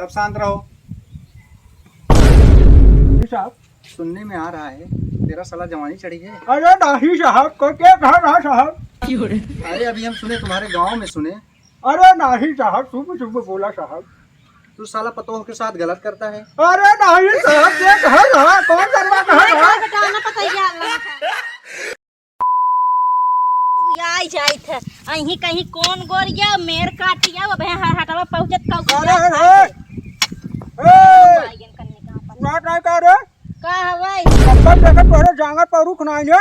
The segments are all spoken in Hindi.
सब शांत रहो। साहब सुनने में आ रहा है तेरा साला जवानी चढ़ी है। अरे नहीं साहब, को क्या कहा रहा साहब? अरे अभी हम सुने तुम्हारे गांव में सुने अरे नहीं साहब, सुबह सुबह बोला साहब। तू साला पतोह के साथ गलत करता है। अरे नहीं साहब, क्या कहा रहा? कौन करवा कहा रहा? आई जाई थे अहीं कहीं कौन गोरिया मेर काटिया वो बहन हटावा पहुंचत का अरे ना काय कर रे? का हवाई कब तक तोरे जांगर पर रुक नहीं ने?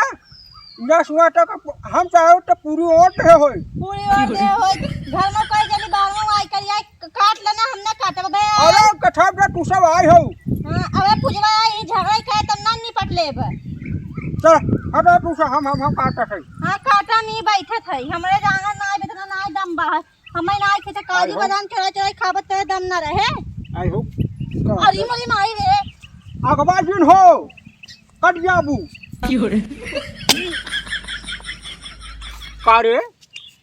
ना सुआ तक हम चाहे तो पूरी ओट है होई। पूरी और दे हो घर में कोई जली बाहर में आई कर आई काट लेना हमने काटब बे। अरे कथा पे तू सब आई हो। हां अबे पूजवा आई झगड़ा करे त ना निपट लेब। चल हटा तू से हम काटा सही। हां काटा नहीं बैठे थे हमरे जांगर ना आवे त ना दम बाहर हमें ना आके त काजी बादाम चढ़ा चढ़ा खाबत त दम ना रहे। आई हो अरे मोली माई रे अगवा दिन हो कट जाबू कारे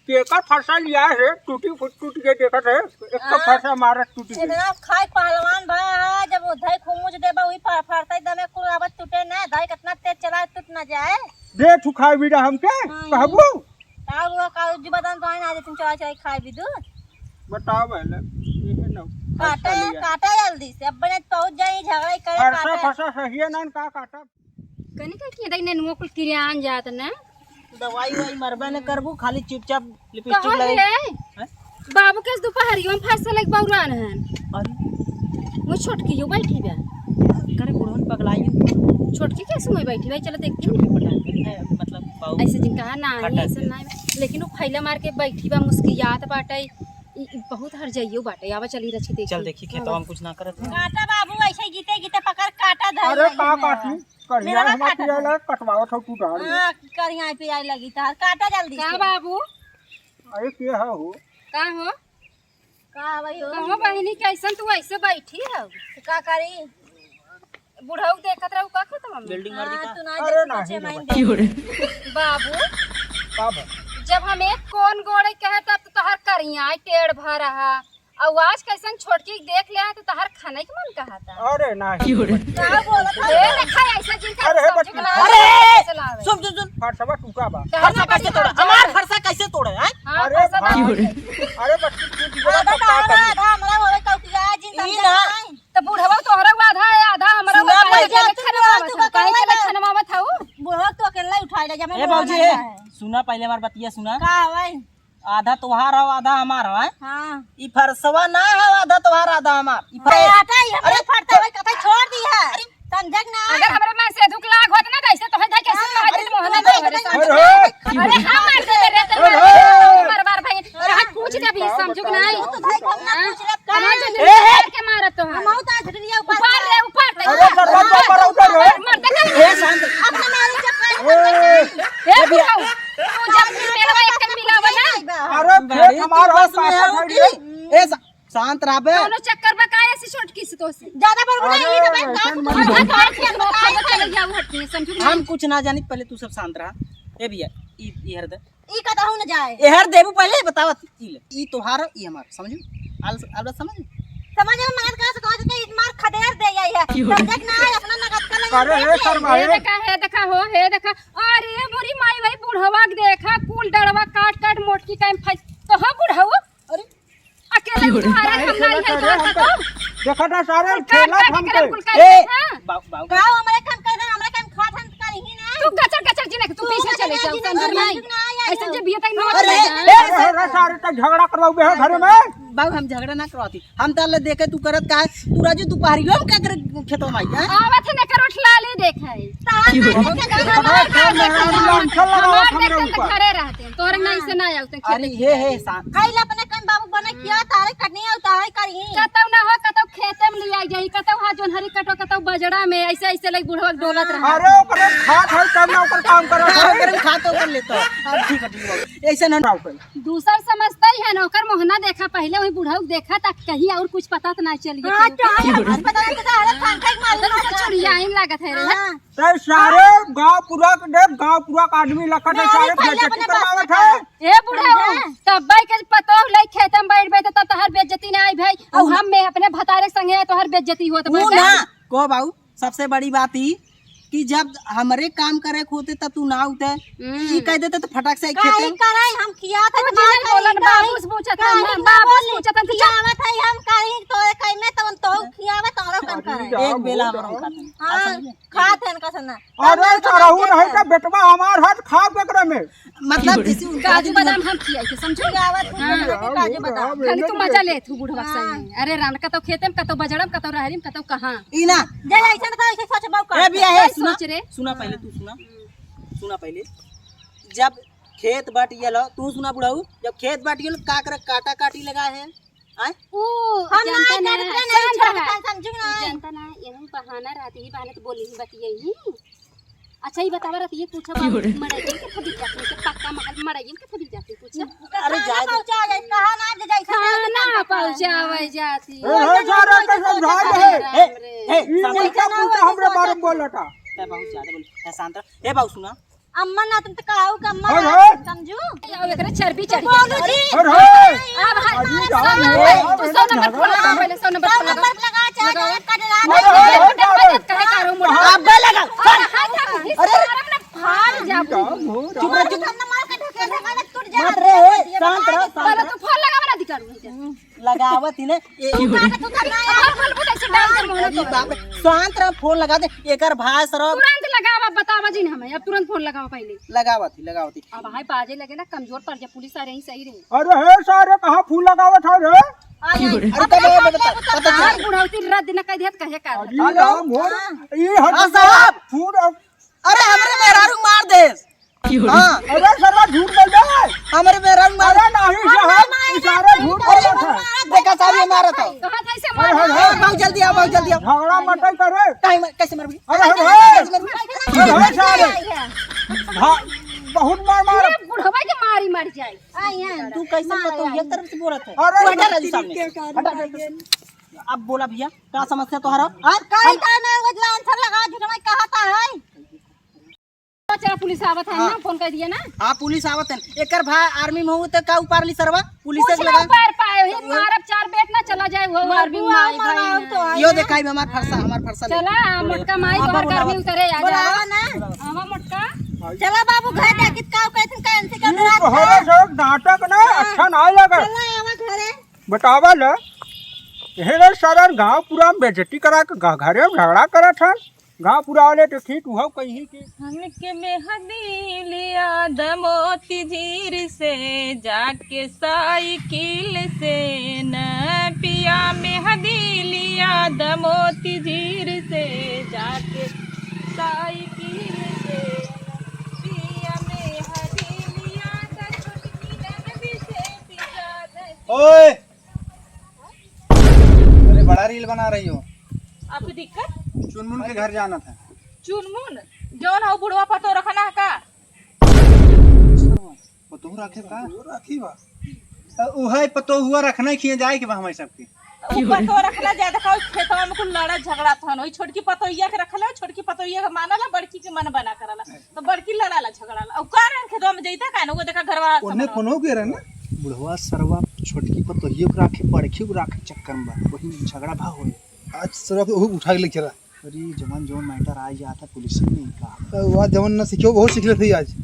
केकर फरसा लिया है टूटी फुट के देखत है एक तो फरसा मारत टूटी गई। इतना खाए पहलवान भाई जब उधर खुमुज देबा वही फरता दमे कुल आवत टूटे ना दाई कितना तेज चला टूट ना जाए। दे तू खाए भी हमके कहबू ताऊ वो काजू बादाम तो ना तुम चला चला खाए भी दूध बताओ पहले ये न काटा काटा जल्दी से अब बने पहुंच जाई झगड़ा करे फरसा काटा फरसा सही है ना का काटा कनी का की दई ने कुल किरियान जात ना दवाई वाई मरबे न करबू खाली चुपचाप लिपस्टिक लगे बाबू के दोपहरियो में फसल एक बौरान है अरे वो छोटकी यो बैठी बे करे बुढ़न पगलाई छोटकी कैसे मैं बैठी भाई चलो देखती हूं मतलब ऐसे जिन कहा ना ऐसे ना लेकिन वो फैला मार के बैठी बा मुस्कियात बाटे बहुत हर जाइयो बाटे आवा चली रची देखी चल देखी खेतवा हम कुछ ना करत है। काटा बाबू ऐसे गीते गीते पकड़ काटा धर अरे का काटी करिया हम पियाला कटवावत हो तू डाल हां करिया पे आई लगी तार काटा जल्दी का से बाबू अरे के हो का हो का भाई हो कहो बहिनी कैसन तू ऐसे बैठी है का करी बुढ़ऊ देखत रहू का खत्म में बिल्डिंग मार दी हां का तू ना अरे देख नहीं पीछे माइन बाबू का बा जब हम एक कौन गोड़े कहे तब तो तहर करिया टेढ़ भर रहा और आज कैसन छोटकी देख लिया तो तहर खाने के मन कहा था अरे नहीं का बोलत ए देखा ऐसा जिनका अरे, समझ बच्ची, में ना अरे, कैसे लावे। सुन सुन सुन फरसा टूका बा फरसा कैसे तोड़ा हमार फरसा कैसे तोड़े हैं? हाँ, अरे फरसा भाई ना- अरे बच्ची टूटी गई आधा तो का आधा करी आधा हमरा होवे कौकिया जिन ई ना। तो बुढ़वा तोहरा आधा है आधा हमरा सुना काहे पहले के तू लक्षण तू में काहे के कहले। लक्षण में मत हऊ बुढ़वा तो अकेला उठाई ले जमे ए बाबूजी सुना पहले हमार बतिया सुना का भाई आधा तोहार हो आधा हमार हो हैं? हां ई फरसवा ना है आधा तोहार आधा हमार ई अरे आटा ही हमरे फटता भाई कथा छोड़ दी है समझक ना अगर हमरे मन से दुख लाग होत ना कैसे तो है कैसे कहा दिल मोहन अरे, अरे अरे हम मार दे मेरे तो बार बार भाई अरे हाथ पूछ दे भी समझो कि नहीं तो भाई कम ना पूछ ले का हमार जो मार के मारत तो हम उता झटलिया ऊपर ऊपर रे ऊपर अरे दरवाजा पर उधर है मर दे ए शांत अपने मारे चक्कर ए बुढ़ऊ तू जब मेरा एक कन मिलावा ना अरे खेत हमार हो पासा खड़ी ए शांत रहे दोनों चक्कर में काहे ऐसी छोटकी से तो से ज्यादा बड़बड़ा ये तो भाई काम चले जाओ हटनी समझो कि हम कुछ ना जानी पहले तू सब शांत रहा ए भैया ई हर दे ई कथा हो न जाए ए हर देबू पहले बतावत ई ले ई तोहार ई हमार समझू आल समझ समझ में मगज का से कहा कि इस मार खदेर दे आई है समझक ना अपना नगद का लगा अरे हे शर्मा हे देखा हो हे देखा अरे बुरी माई भाई बुढ़वा के देखा कुल डड़वा काट काट मोटकी टाइम फस तो हो बुढ़वा अरे अकेले उठारे हमला है का देखा था सारे ठेला थम के ए हां बाऊ गांव हमारे काम कर रहे हमारे काम खात हम कर ही ना तू गचर गचर जी ने तू पीछे चले जाओ अंदर नहीं ऐसे जे बिया तक अरे, नहीं अरे सारे तक झगड़ा करवाओ बे घर में बाऊ हम झगड़ा ना करवाती हम ताले देखे तू करत का है तू राजू तू पहाड़ी हम का करे खेतों में हैं आवत ने कर उठला ले देखा घरे रहते तोरे नहीं से ना आउते अरे हे शांत खाइला अपने काम बाबू बने किया तारे कटनी और तारे करी कतौ ना हो कतौ खेते में लिया जाई कतौ हा जोन हरी कटो कतौ बजड़ा में ऐसे ऐसे लग बुढ़वा डोलत रहा अरे ओकरे खात है तब ना ओकर काम करत हाँ, है अगर हम खाते ऊपर लेता ठीक है ऐसे ना राव के दूसर समझता ही है नौकर मोहना देखा पहले वही बुढ़ऊ देखा तक कहीं और कुछ पता तो नहीं चल हाँ गया तो हम पता नहीं था अरे खांखा के मालूम ना चुड़िया इन लागत है रे हाँ ते सारे गांव पूरा के देख गांव पूरा का आदमी लखत है सारे बेइज्जती करवावत है। ए बुढ़ऊ तब भाई के पतो लई खेत में बैठ बैठ तब तोहर बेइज्जती ना आई भाई और हम में अपने भतारे संगे तोहर बेइज्जती होत वो ना को बाबू सबसे बड़ी बात ई कि जब हमरे काम करे होते तब तू ना उठे ई कह देते तो फटाक से काहे खेते कराई हम किया था वो जिन्हें बोलन बाबूस पूछत हम बाबूस पूछत हम खियावत है हम काहे तो कहीं में तो खियावत और कन करे एक बेला हमरा खाते हां खात है इनका सना अरे चरहू नहीं का बेटवा हमार हाथ खा केकरे में मतलब जैसे काजू बादाम हम खियाई के समझो खियावत है काजू बादाम खाली तू मजा ले तू बुढ़वा संगे अरे रान का तो खेते में का तो बजड़म का तो रहरीम का तो कहां ई ना जे ऐसा था ऐसे सोच बाऊ ए कर बिया है सुना सोच रे सुना पहले तू सुना पहले जब खेत बट गेलो तू सुना बुढ़ाऊ जब खेत बट गेलो का करे काटा काटी लगा है आय ओ हम जनता ना ना करते नहीं समझू ना जनता ना एहन बहाना रहती ही बहाने तो बोली ही बतियही अच्छा ही बतावा रहती है पूछा मड़ाई के थबी जाती है पक्का महल मड़ाई के थबी जाती पूछा अरे जा पहुंचा जाए कहा ना जे जाए खाना पहुंचावे जाती ए सारे के समझाई है ए ई लड़का पूछा हमरे बारे में बोलता ए बहुत ज्यादा बोल ए शांत रह ए बाबू सुना अम्मा ना तुम तो कहू कि अम्मा अरे! ना समझू यार एकरे चर्बी चढ़ी बोलू जी अरे अब अजी हाय जाओ तू 100 नंबर फोन लगा पहले 100 नंबर फोन लगा नंबर लगा चाहे कटरा मदद करे करो मोटा अबे लगा अरे फाड़ जा चुप रह चुप हम मार के ढके से मार टूट जा मत रे शांत रह पहले तू फोन लगावा ना दिकारू लगावत ही ने ए तू तो ना फोन पे कैसे डाल दे मोहना अरे बाप रे शांत रह फोन लगा दे एकर भाई सरब तुरंत लगावा बतावा जी हमें अब तुरंत फोन लगावा पहले लगावत ही अब हाय बाजे लगे ना कमजोर पड़ जा पुलिस आ रही सही रही अरे हे सारे कहां फूल लगावत है रे अरे तब पता आज बुढ़ावती रद्द न कह देत कहे का अजी राम मोर ई हाँ हट साहब फूल अरे हमरे मेहरारू मार दे हां अरे सरवा झूठ बोल रहा है हमरे मेहरारू मार अरे नहीं साहब इशारा झूठ बोल रहा है देखा साहब ये मारा था कहां कैसे अरे मार अरे बहुत जल्दी आओ झगड़ा मत करे टाइम कैसे मार अरे अरे सारे बहुत मार मार ये बुढ़वा के मारी मर जाए आई है तू कैसे पता ये तरफ से बोलत है अरे तू हटा रही सामने अब बोला भैया क्या समस्या तुम्हारा काई का ना वो आंसर लगा झूठ में कहता है चला पुलिस आवत है ना फोन कर दिया ना हां पुलिस आवत है एकर भाई आर्मी में हो त का ऊपर ली सरवा पुलिस कुछ से ना लगा पार पाए ही मारब चार बेट ना चला जाए वो आर्मी में आई भाई यो देखाई में हमार फरसा ले चला मोटका माई तोहर गर्मी उतरे आ जा बोलावा ना आवा मोटका चला बाबू घर जाके का कहत कैंसिल कर दे अरे सब नाटक ना अच्छा ना लगे चला आवा घरे बतावा ले हेरे सारा गांव पूरा बेइज्जती करा के घरे में झगड़ा करत है गांव पूरा वाले तो ठीक हुआ कहीं के हमके मेहदी लिया दमोती झीर से जाके साइकिल से न पिया मेहदी लिया दमोती झीर से जाके साइकिल से पिया मेहदी लिया दमोती झीर से पिया दे ओए अरे बड़ा रील बना रही हो आपको दिक्कत चुनमुन के घर जाना था चुनमुन जौन हो बुढ़वा पतो रखना है का पतो रखे का रखी बा उहे पतो हुआ रखना ही खिए जाए के बा हमारे सबके ऊपर तो रखला ज्यादा खाओ खेतवा में कुल लड़ा झगड़ा था ओई छोटकी पतोइया के रखला छोटकी पतोइया के मानला बड़की के मन बना करला तो बड़की लड़ाला झगड़ाला और का रन खेतवा में जइता का नो देखा घरवा ओने कोनो के रहना बुढ़वा सरवा छोटकी पतोहियो के राखे बड़खी के राखे चक्कर में बा वही झगड़ा भा होए आज सरवा वो उठा के लेके चला अरे जवान जवान मैटर आ जाता पुलिस ने कहा वहाँ जवान ना सीखो बहुत सीख लेते आज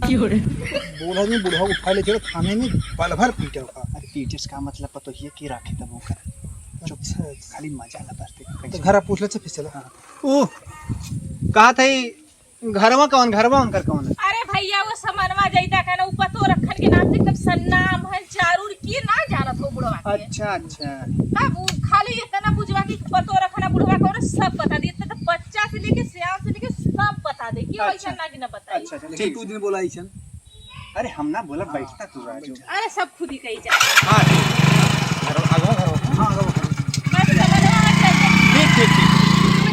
कहीं बोला नहीं बुढ़ा उठा ले चला थाने में पल भर पीटा का अरे पीटिस का मतलब पतोहिए की राखे तब वो कर चुप अच्छा खाली मजा ला बरते तो घर पूछ ले फिर चला ओ कहा था घरवा उनकर कौन है अरे भैया वो समनवा जइता का ना ऊपर तो रखन के नाम से एकदम सन्ना महल चारूर की ना जानत हो बुढ़वा के अच्छा अच्छा अब वो खाली इतना बुझवा की पतो रखना बुढ़वा को सब बता दे इतना तो बच्चा से लेके सियान से लेके सब बता दे कि अच्छा। ऐसा ना कि ना बताई अच्छा ठीक तू दिन बोला ऐसा अरे हम ना बोला बैठता तू राजू अरे सब खुद ही कही जा हाँ मैं समनवा में ठीक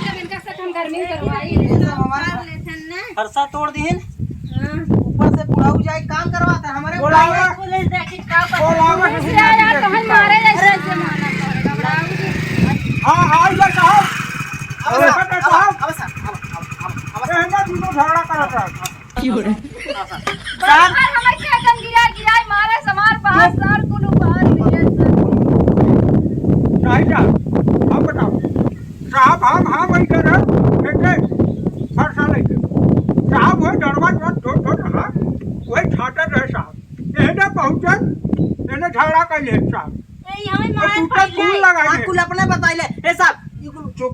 जब इनका साथ हम घर में करवाई फरसा तोड़ दीन ऊपर से बुढ़ाऊ जाए काम करवाता है हमारे पुलिस देखी का ओ लावा से आया तो हम मारे जैसे जमाना कर घबराऊ हाँ आई जा साहब अरे बेटा साहब अब साहब कहना तू तो झगड़ा करा था साहब हमें क्या कम गिरा मारे समार पास सार कुल बाहर लिए नहीं जा अब बताओ साहब हम वही कर रहे हर साल लेके साहब वही डरवा छोड़ रहा वही छाटा रहे साहब एने पहुंचन एने झगड़ा कर ले साहब ए हमें और मार टूटा फूल लगा आप कुल अपने बताइले ए साहब ये कुल चुप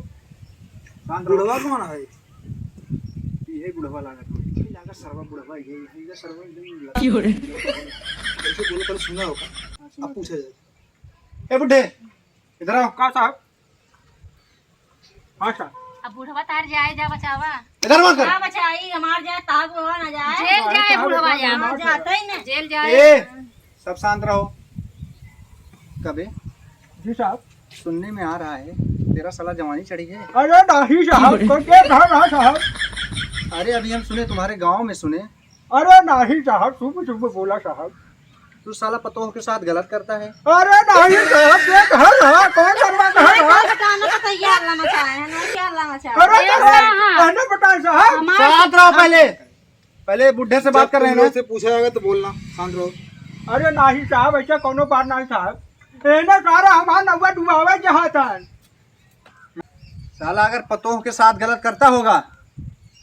बुढ़वा कौन है? ये बुढ़वा लागत सर्वा बुढ़वा ये सर्वा एकदम ऐसे बोलो पहले सुना होगा अब पूछा जाए। ए बुढ़े इधर आओ। का साहब हाँ साहब अब बुढ़वा तार जाए जा बचावा इधर मत कर। का बचाई हमार जाए ताक बुढ़वा ना जाए जेल जाए बुढ़वा जा हमार जाता ही ना जेल जाए ए सब शांत रहो। कबे जी साहब सुनने में आ रहा है तेरा साला जवानी चढ़ी है। अरे नहीं साहब को के कहा साहब अरे अभी हम सुने तुम्हारे गांव में सुने अरे नहीं साहब शुभ बोला साहब तू साला पतोह के साथ गलत करता है। अरे नहीं साहब ये घर रहा कौन करवा कहा का बताना तो तैयार लाना चाहे है ना क्या लाना चाहे अरे साहब। कहने बताए साहब शांत रहो पहले बुढ़े से बात कर रहे हैं ना। से पूछा जाएगा तो बोलना शांत रहो। अरे नहीं साहब ऐसा कोनो बात नहीं साहब एने सारा हमारा नौवा डुबावे जहाँ था साला अगर पतोह के साथ गलत करता होगा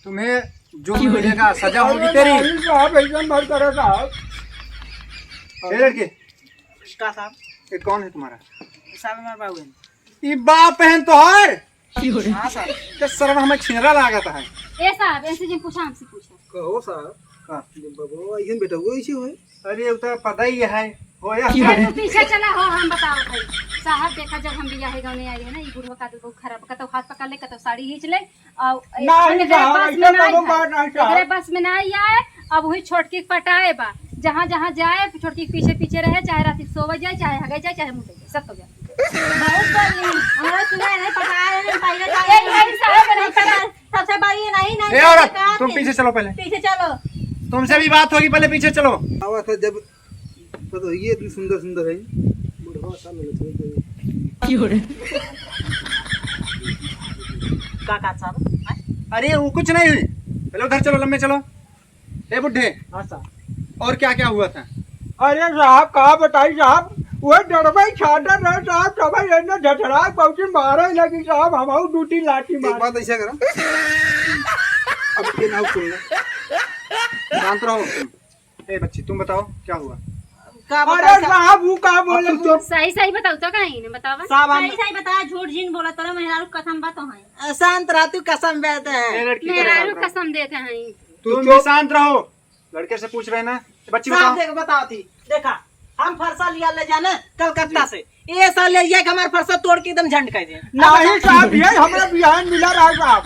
तुम्हें जो मिलेगा सजा होगी तेरी। नहीं साहब ऐसा मत करो साहब ए लड़के का साहब ये कौन है तुम्हारा? साहब हमारे बाबू हैं। ये बाप बहन तो हर हाँ साहब तो सर्व हमें छिनरा लागत है। ए साहब ऐसे जिन पूछा हमसे पूछा कहो साहब का? बाबू ये बेटा वो ऐसे होए। अरे वो तो पता ही है हो या तू पीछे चला हो हम बताओ भाई साहब देखा जब हम बियाह गाँव में आई है ना ये बुढ़वा का तो बहुत खराब कतो हाथ पकड़ ले कतो साड़ी खींच ले और नहीं साहब ऐसा कोनो बात नहीं एकरे साहब बस में ना आए अब वही छोटकी पटाए बा जहाँ जहाँ जाए छोटकी पीछे पीछे रहे चाहे रात सोवे जाए चाहे हगे जाए चाहे मुँह जाए सब तो जाए बहुत बोली हमारा सुना नहीं पकाया नहीं पहले यही साहब नहीं पता सबसे बड़ी नहीं ए औरत तुम पीछे चलो पहले पीछे चलो तुमसे भी बात होगी पहले पीछे चलो। आवा था जब तो ये इतनी सुंदर सुंदर है बुढ़वा साल लगे का साहब अरे वो कुछ नहीं हुई पहले उधर चलो लंबे चलो। ए बुढ़े हाँ साहब और क्या क्या हुआ था? अरे साहब कहा बताई साहब वो डरवाई छाटा रहे साहब सभी एने झटड़ा पहुंची मारे लगी साहब हमारी ड्यूटी लाठी एक मार बात ऐसा करा अब ये ना सुन ले शांत रहो। ए बच्ची तुम बताओ क्या हुआ? का अरे बताए साहब? साहब वो कहा बोले तो सही सही बताओ तो कहीं नहीं बतावा साहब हम सही सही बता झूठ जिन बोला तोरा मेहरारू कसम बात तो है शांत रहती कसम बेहते हैं। ए लड़की को मेरा शांत रहो। कसम देते हैं तुम भी शांत रहो। लड़के से पूछ रहे ना बच्ची साहब बताओ। देख बताओ थी देखा हम फरसा लिया ले जाना कलकत्ता से ये साल ले जाए हमारे फरसा तोड़ के एकदम झंड कर दे नहीं साहब ये हमारे बिहार में मिला रहा साहब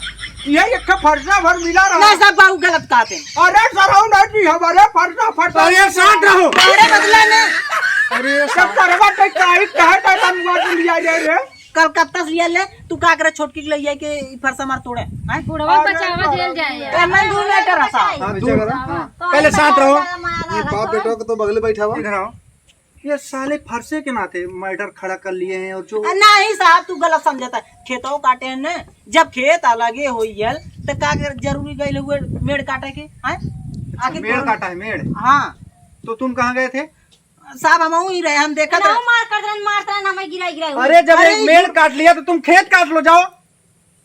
ये एक फरसा भर मिला रहा। नहीं साहब बाबू गलत कहते हैं। अरे सराउ नहीं हमारे फरसा फरसा अरे शांत रहो। अरे बदला ने अरे सब करवा के काहे का मुआ लिया जाए रे कलकत्ता से लिया ले तू का करे छोटकी के ले जाए के फरसा मार तोड़े हैं? बुढ़वा बचावा जेल जाए ए, मैं 2 मीटर है साहब हाँ ऐसा करा हाँ पहले शांत रहो। ये बाप बेटा को तो बगले बैठा हुआ इधर आओ। ये साले फरसे के नाते मर्डर खड़ा कर लिए हैं और जो नहीं साहब तू गलत समझता है खेतों काटे हैं न जब खेत अलगे हो तो का कर जरूरी गए हुए मेड़ काटे के हैं आखिर मेड़ काटा है मेड़। हाँ तो तुम कहाँ गए थे? साहब हम वहीं रहे हम देखा ना था मार कर दन मारता ना मैं गिरा गिरा अरे जब एक मेड़ काट लिया तो तुम खेत काट लो जाओ।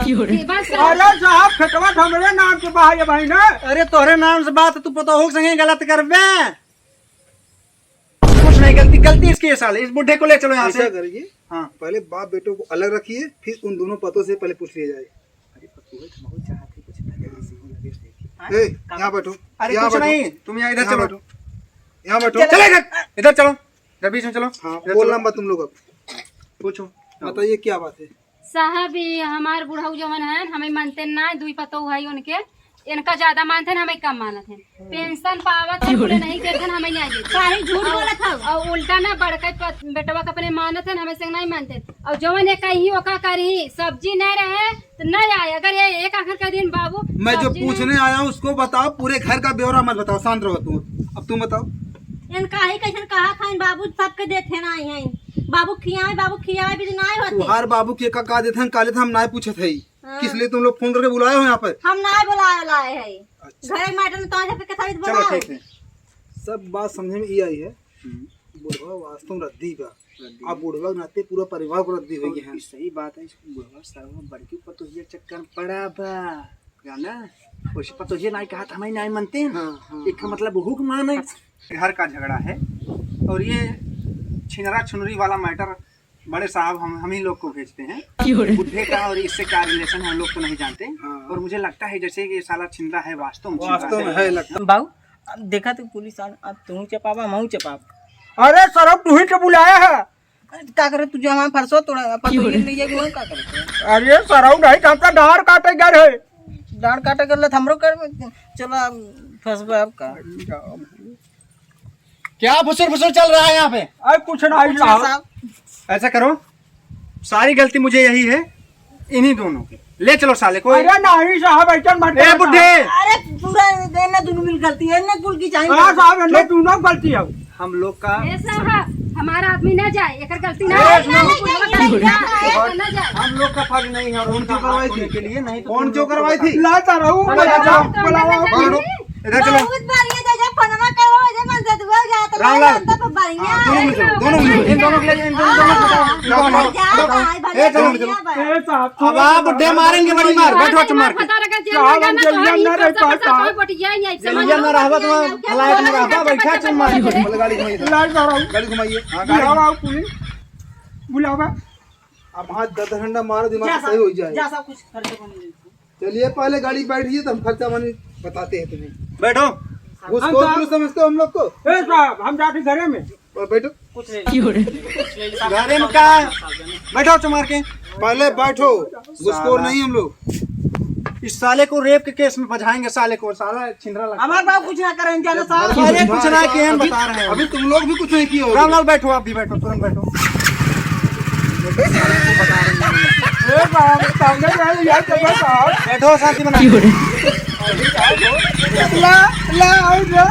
बस अरे साहब खेतवा हमरे नाम के बहा है भाई ना अरे तोहरे नाम से बात तू पता हो संगे गलत करबे कुछ नहीं गलती इसकी है साले। इस बुढ़े को ले चलो यहाँ ऐसा से। करिए हाँ पहले बाप बेटों को अलग रखिए फिर उन दोनों पतों से पहले पूछ लिया जाए। ए, यहाँ बैठो अरे यहाँ कुछ बैठो, नहीं तुम यहाँ इधर यहाँ चलो। बैठो यहाँ बैठो चले इधर चलो इधर बीच में चलो। हाँ इधर बोलना चलो। मत तुम लोग अब पूछो बताइए क्या बात है। साहब ये हमार बुढ़ऊ जवन है हमें मानते ना दुई पतो है उनके इनका ज्यादा मानते हैं हमें कम मानत है पेंशन पावत है पूरे नहीं देते हमें नहीं देते काहे झूठ बोलत हौ और उल्टा ना बड़का बेटवा के अपने मानत है हमें से नहीं मानते और जवन ये कही ओका करी सब्जी नहीं रहे तो नहीं आए अगर ये एक आखिर का दिन बाबू मैं जो सब्जी पूछने आया हूँ उसको बताओ पूरे घर का ब्यौरा मत बताओ शांत रहो तुम। अब तुम बताओ इनका ही कैसन कहा था इन बाबू सबके देते ना आई हैं बाबू खियाए भी नहीं होते तुहार बाबू के का देते हैं काले थे हम ना पूछे थे हाँ। किस लिए तुम लोग फोन करके बुलाए हो यहाँ पर? हम नहीं बुलाए है घरे मैटर में तो के कथा चलो बुलाओ ठीक है। सब बात समझे में ये आई है बुढ़वा वास्तव में रद्दी का अब बुढ़वा के नाते पूरा परिवार को रद्दी हो गया है। सही बात है। बुढ़वा सरवा बड़की पतोहिया चक्कर में पड़ा बा गाना उसी पतोहिया नहीं कहा था, हमें नहीं मानते हैं। हाँ, एक का मतलब हुक मान है। घर का झगड़ा है और ये छिनरा छुनरी वाला मैटर बड़े साहब हम ही लोग को भेजते हैं बुढ़े का, और इससे क्या रिलेशन हम लोग तो नहीं जानते। हाँ। और मुझे लगता है जैसे कि ये साला छिंदरा है वास्तव में वास्तव में है लगता बाबू अब देखा तू पुलिस अब तू चपावा मैं चपाप अरे सरब तू ही तो बुलाया है। का करे तुझे हमारे फरसो तोड़ा पतो ये ले जाके का करे अरे सरऊ नहीं था डार काटे गए है। डांड काटे कर ले हमरो कर चलो फसबा अब का क्या फुसर फुसर चल रहा है यहाँ पे? अरे कुछ नहीं साहब। ऐसा करो, सारी गलती मुझे यही है इन्हीं दोनों की। ले चलो साले को। अरे नहीं साहब ऐसा मत ए बुढ़े, अरे पूरा देना दोनों मिल गलती है ना कुल की हाँ चाहिए साहब इन्हें दोनों गलती है। हम लोग का ए साहब हमारा आदमी ना जाए, एकर गलती ना ए, है। सुनो। ना जाए। हम लोग का फर्ज नहीं है और उनका करवाई होने थी? के लिए नहीं तो कौन तुम जो लोग करवाई थी? ला सरऊ बाहर इधर चलो। बहुत बढ़िया जगह पनमा करवा जे मन से दुआ जाता रामलाल। अंदर पर बढ़िया दोनों में चलो, दोनों में इन दोनों के लिए इन दोनों को बताओ। ए चलो चलो। ए साहब अब आप बुढ़े मारेंगे बड़ी मार, बैठो चमार के। पता लगा जेल साहब, में जाना जेल में तो ना ही रह सब पाता। सब कोई बटिया ही नहीं समझ जल्दी में रहबा तो फलाइट में रहबा, बैठा चमार के। पहले गाड़ी घुमाइए ला सरऊ गाड़ी घुमाइए। हाँ बुलावा पुलिस बुलावा। अब हाथ 10 घंटा मारो दिमाग सही हो जाए। जा सब कुछ खर्च को नहीं चलिए पहले गाड़ी बैठिए तब खर्चा पानी बताते हैं तुम्हें। बैठो। घूसखोर पुलिस समझते हो हम लोग को? ए साहब हम जाते घरे में। और बैठो कुछ नहीं घरे में क्या बैठो चमार के। पहले बैठो, घूसखोर नहीं हम लोग। इस साले को रेप के केस में फंसाएंगे। साले को साला छिंदरा लगा। हमारे बाप कुछ ना करें जाना साहब अरे कुछ ना किए हम बता रहे हैं। अभी तुम लोग भी कुछ नहीं किए हो। रामलाल बैठो, आप भी बैठो, तुरंत बैठो। ए साहब सामने गए यार चलो साहब। बैठो, शांति बना। ला ला आओ जा।